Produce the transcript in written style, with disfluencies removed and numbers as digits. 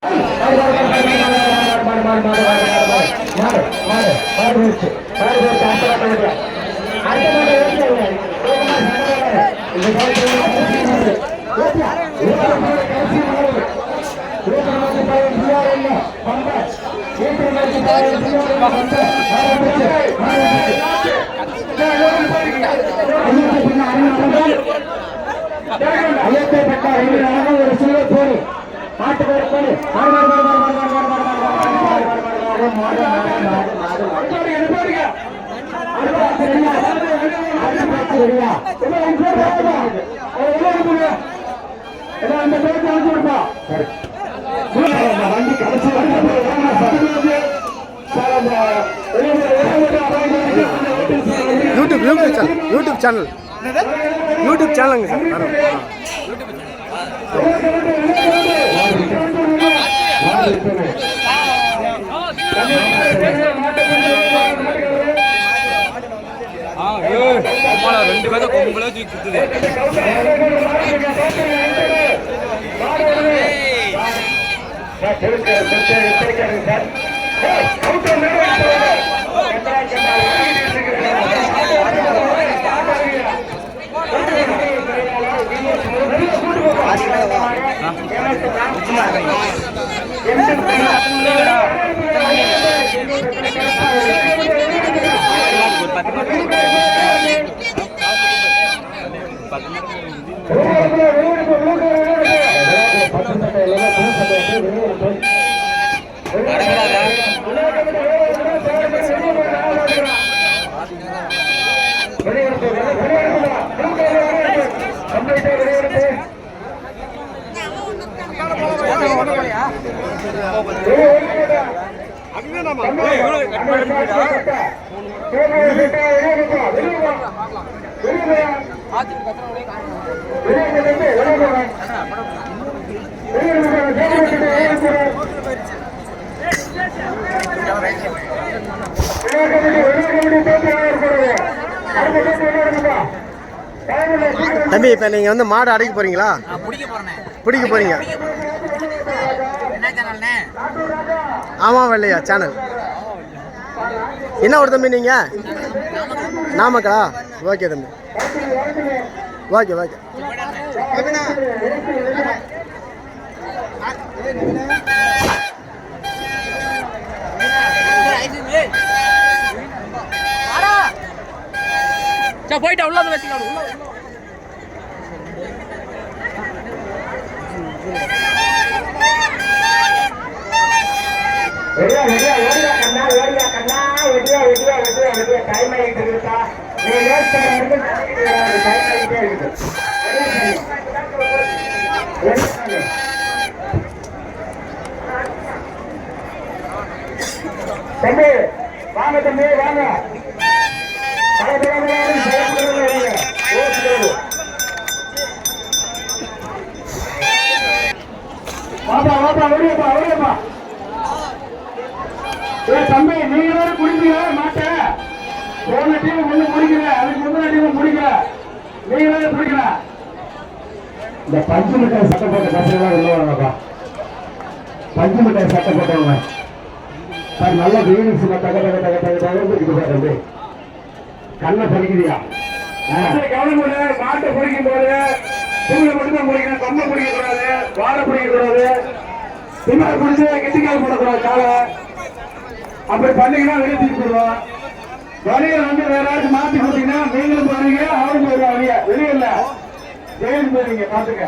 ஒரு சில்வர் போடு மாட்டுக்கு போடு வண்டி கடைசி யூடியூப் சேனலுங்க சார். ரெண்டு பேரும் கொம்புல தூக்கிட்டுது. தம்பி, இப்ப நீங்க வந்து மாடு அடைக்க போறீங்களா? பிடிக்க போறீங்க. ஆமா வெள்ளையா சேனல். என்ன ஒரு தம்பி நீங்க? நாமக்கலா? ஓகே தம்பி, ஓகே ஓகே. போயிட்டா உள்ள வச்சுக்கலாம். டைம் ஆகிட்டு இருக்கா? தம்பி வாங்க, தம்பி வாங்க. வாப்பா வாப்பா, வெளியப்பா வெளியப்பா. தம்பி, நீங்க வேற குடிக்கல மாட்டேன். போன டீம் ஒண்ணு முடிக்கல, அதுக்கு முன்னாடி டீம் முடிக்கல, நீங்க வேற குடிக்கல. இந்த பஞ்சு மிட்டாய் சட்டை போட்ட பசங்க உள்ள வாங்கப்பா. பஞ்சு மிட்டாய் சட்டை போட்டவங்க சார், நல்ல வீடு தக தக தக தக தக தம்பி. கண்ணை பறிக்கிறியா? கவனம் போது மாட்டை பிடிக்கும் போது தூளை மட்டும்தான் பிடிக்கணும். கம்மை பிடிக்க கூடாது, வாழை பிடிக்க கூடாது, திமார் பிடிச்சு கெட்டிக்கால் போடக்கூடாது காலை. அப்படி பண்ணீங்கன்னா வெளியே தூக்கி போடுவோம். வெளியே வந்து வேற யாராச்சும் மாத்தி கொடுத்தீங்கன்னா நீங்களும் போறீங்க, அவரும் போயிடுவாங்க. வெளியே இல்ல, ஜெயிலுக்கு போயிருவீங்க. பாத்துக்க.